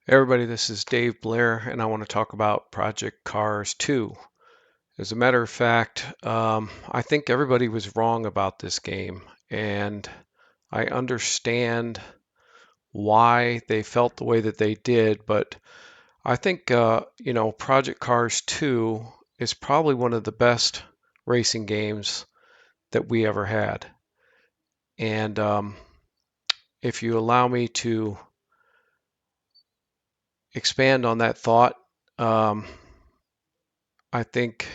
Hey everybody, this is Dave Blair, and I want to talk about Project Cars 2. As a matter of fact, I think everybody was wrong about this game, and I understand why they felt the way that they did, but I think, Project Cars 2 is probably one of the best racing games that we ever had. And if you allow me to expand on that thought, um, I think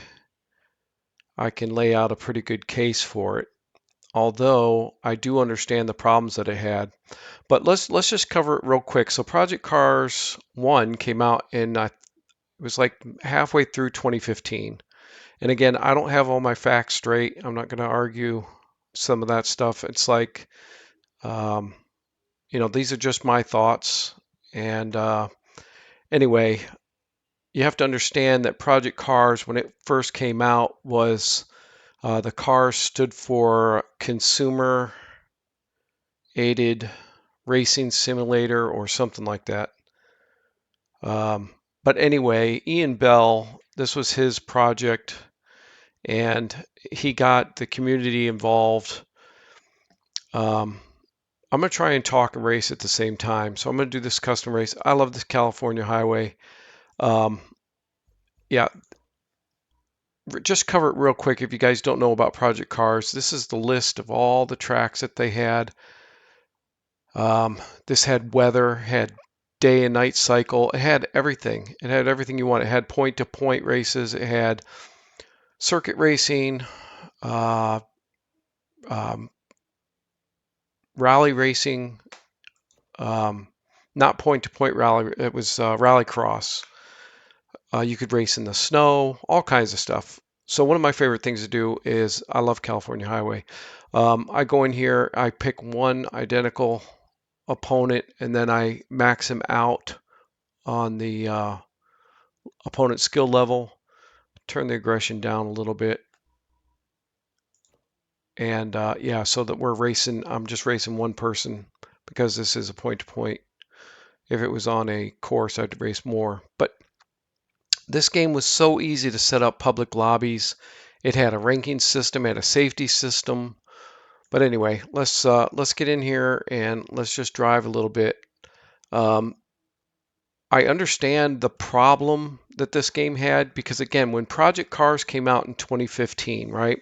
I can lay out a pretty good case for it, although I do understand the problems that it had. But let's just cover it real quick. So Project Cars 1 came out in it was like halfway through 2015. And again, I don't have all my facts straight. I'm not going to argue some of that stuff. It's like um, these are just my thoughts. And anyway, you have to understand that Project Cars, when it first came out, was the CAR stood for Consumer Aided Racing Simulator or something like that. But anyway, Ian Bell, this was his project, and he got the community involved. I'm going to try and talk and race at the same time. So I'm going to do this custom race. I love this California highway. Um, yeah, just cover it real quick if you guys don't know about Project Cars. This is the list of all the tracks that they had. This had weather, had day and night cycle. It had everything. It had everything you want. It had point-to-point races. It had circuit racing, uh, um, rally racing, um, not point-to-point rally. It was rally cross. You could race in the snow, all kinds of stuff. So one of my favorite things to do is I love California Highway. I go in here, I pick one identical opponent, and then I max him out on the opponent skill level, turn the aggression down a little bit, and yeah, so that we're racing. I'm just racing one person because this is a point-to-point. If it was on a course, I'd race more. But this game was so easy to set up public lobbies. It had a ranking system, had a safety system. But anyway, let's get in here and let's just drive a little bit. Um, I understand the problem that this game had because again, when Project Cars came out in 2015, right?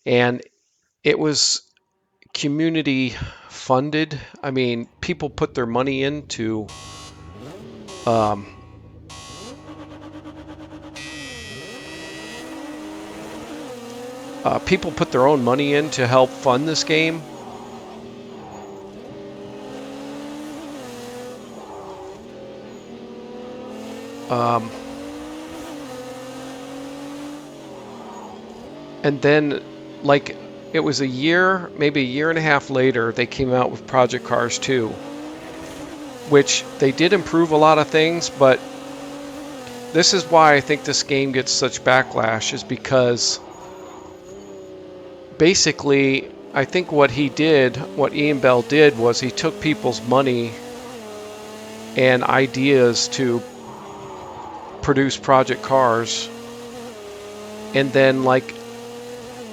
And it was community funded. I mean, people put their money into um, people put their own money in to help fund this game. Um, and then, like, it was a year, maybe a year and a half later, they came out with Project Cars 2, which they did improve a lot of things, but this is why I think this game gets such backlash, is because basically, I think what Ian Bell did, was he took people's money and ideas to produce Project Cars, and then like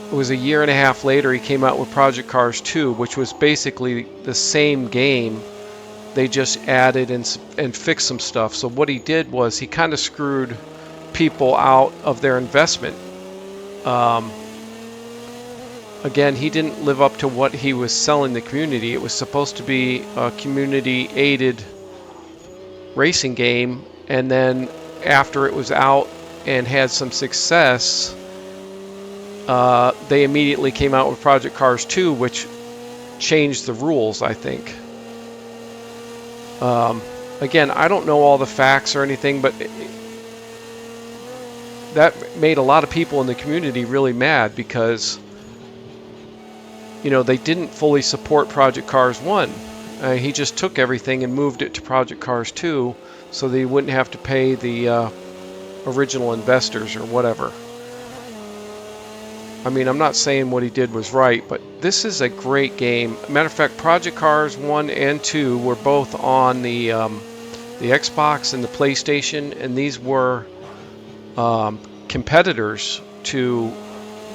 it was a year and a half later he came out with Project Cars 2, which was basically the same game. They just added and fixed some stuff. So what he did was he kind of screwed people out of their investment. Again, he didn't live up to what he was selling the community. It was supposed to be a community-aided racing game, and then after it was out and had some success, they immediately came out with Project Cars 2, which changed the rules, I think. Again, I don't know all the facts or anything, but that made a lot of people in the community really mad because they didn't fully support Project Cars 1. He just took everything and moved it to Project Cars 2 so they wouldn't have to pay the original investors or whatever. I mean, I'm not saying what he did was right, but this is a great game. Matter of fact, Project Cars 1 and 2 were both on the the Xbox and the PlayStation, and these were competitors to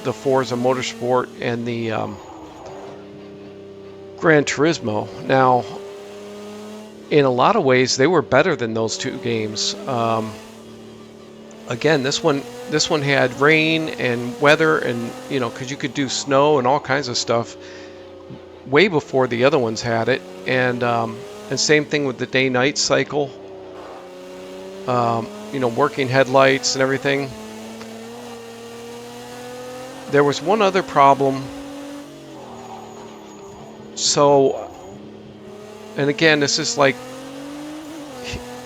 the Forza Motorsport and the Gran Turismo. Now, in a lot of ways, they were better than those two games. Again, this one had rain and weather, and because you could do snow and all kinds of stuff way before the other ones had it, and same thing with the day-night cycle. Working headlights and everything. There was one other problem. So, and again, this is like,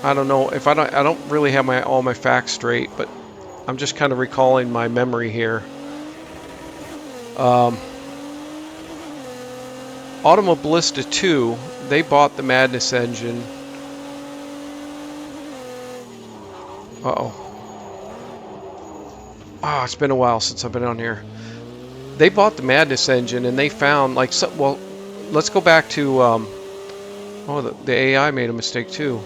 I don't know if I don't really have all my facts straight, but I'm just kind of recalling my memory here. Automobilista 2, they bought the Madness engine. It's been a while since I've been on here. They bought the Madness engine, and they found well, let's go back to the AI made a mistake too.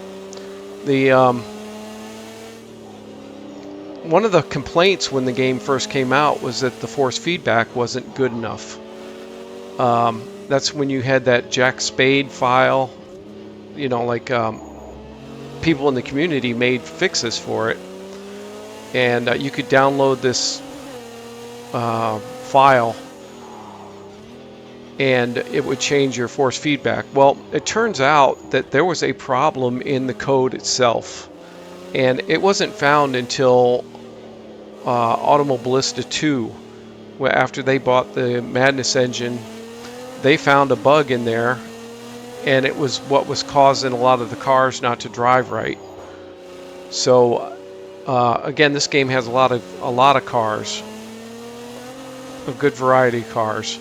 One of the complaints when the game first came out was that the force feedback wasn't good enough. That's when you had that Jack Spade file, people in the community made fixes for it, and you could download this file and it would change your force feedback. Well, it turns out that there was a problem in the code itself, and it wasn't found until Automobilista 2, where after they bought the Madness engine, they found a bug in there, and it was what was causing a lot of the cars not to drive right. So again, this game has a lot of cars, a good variety of cars.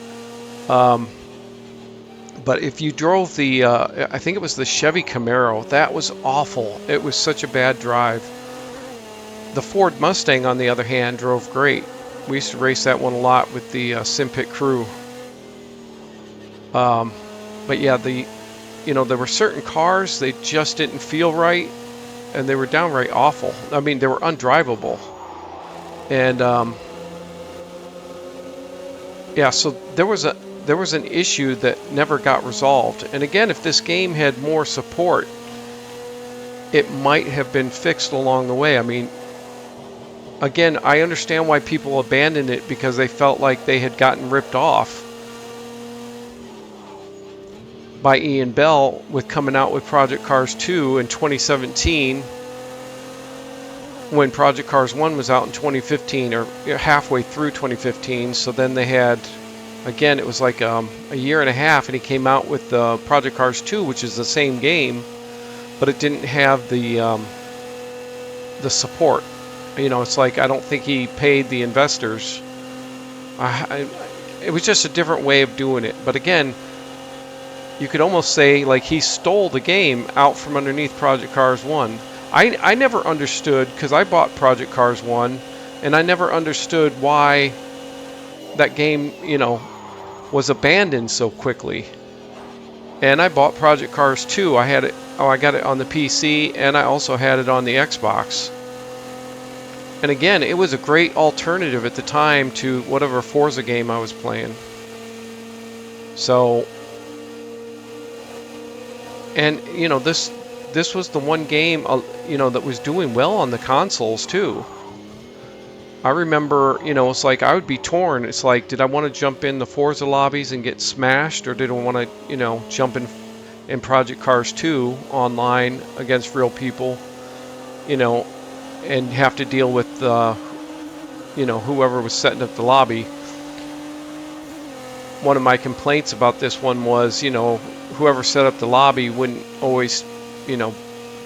But if you drove the, I think it was the Chevy Camaro, that was awful. It was such a bad drive. The Ford Mustang, on the other hand, drove great. We used to race that one a lot with the Simpit crew. But yeah, there were certain cars, they just didn't feel right, and they were downright awful. I mean, they were undrivable. And yeah, so there was an issue that never got resolved. And again, if this game had more support, it might have been fixed along the way. I mean, again, I understand why people abandoned it, because they felt like they had gotten ripped off by Ian Bell with coming out with Project Cars 2 in 2017, when Project Cars 1 was out in 2015, or halfway through 2015. So then they had, again, it was like a year and a half, and he came out with Project Cars 2, which is the same game, but it didn't have the support. It's like, I don't think he paid the investors. It was just a different way of doing it. But again, you could almost say like he stole the game out from underneath Project Cars 1. I never understood, because I bought Project Cars 1, and I never understood why that game, was abandoned so quickly. And I bought Project Cars 2. I got it on the PC, and I also had it on the Xbox. And again, it was a great alternative at the time to whatever Forza game I was playing. So, and this was the one game that was doing well on the consoles too. I remember, it's like I would be torn. It's like, did I want to jump in the Forza lobbies and get smashed, or did I want to, jump in Project Cars 2 online against real people, and have to deal with, whoever was setting up the lobby. One of my complaints about this one was, whoever set up the lobby wouldn't always,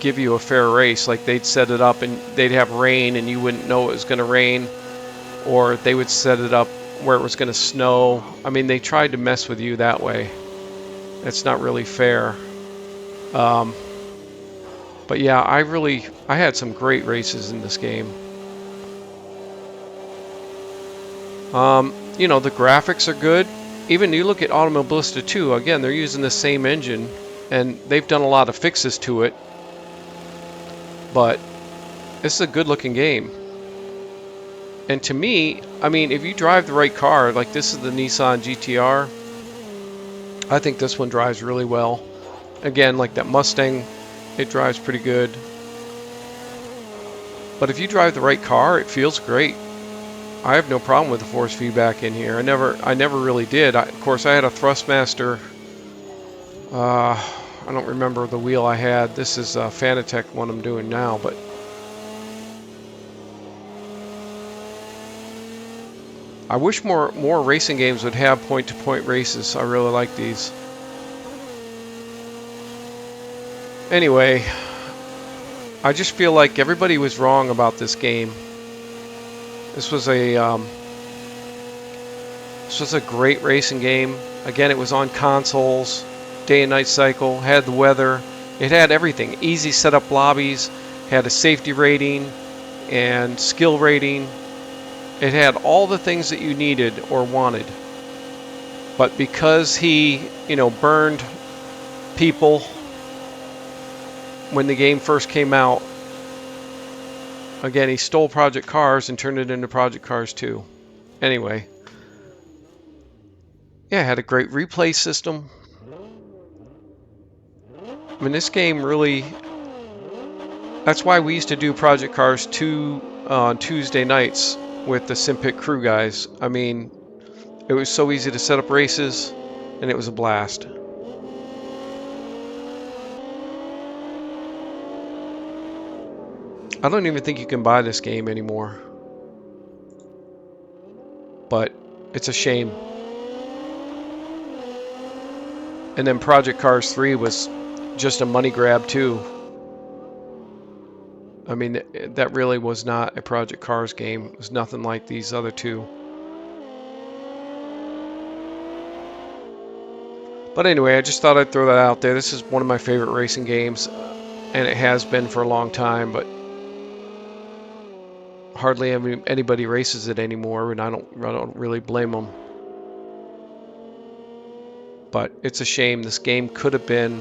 give you a fair race. Like, they'd set it up and they'd have rain and you wouldn't know it was going to rain, or they would set it up where it was going to snow. I mean, they tried to mess with you that way. It's not really fair. But yeah, I had some great races in this game. The graphics are good. Even you look at Automobilista 2, again, they're using the same engine, and they've done a lot of fixes to it. but this is a good looking game. And to me, I mean, if you drive the right car, like this is the Nissan GT-R, I think this one drives really well. Again, like that Mustang, it drives pretty good. But if you drive the right car, it feels great. I have no problem with the force feedback in here. I never really did. Of course, I had a Thrustmaster. I don't remember the wheel I had. This is a Fanatec one I'm doing now, but I wish more racing games would have point-to-point races. I really like these. Anyway, I just feel like everybody was wrong about this game. This was a great racing game. Again, it was on consoles, day and night cycle, had the weather, it had everything. Easy setup lobbies, had a safety rating and skill rating. It had all the things that you needed or wanted. But because he, burned people when the game first came out, again, he stole Project Cars and turned it into Project Cars 2. Anyway, yeah, it had a great replay system. I mean, this game really, that's why we used to do Project Cars 2 on Tuesday nights with the SimPit crew guys. I mean, it was so easy to set up races, and it was a blast. I don't even think you can buy this game anymore. But it's a shame. And then Project Cars 3 was just a money grab too. I mean, that really was not a Project Cars game. It was nothing like these other two. But anyway, I just thought I'd throw that out there. This is one of my favorite racing games, and it has been for a long time, but hardly anybody races it anymore, and I don't really blame them. But it's a shame. This could have been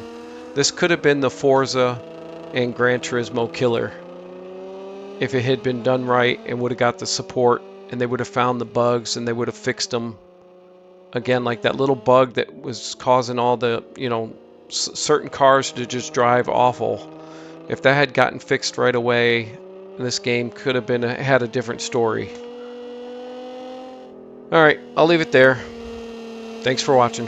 the Forza and Gran Turismo killer if it had been done right and would have got the support, and they would have found the bugs and they would have fixed them. Again, like that little bug that was causing all the, certain cars to just drive awful. If that had gotten fixed right away, this game could have had a different story. All right, I'll leave it there. Thanks for watching.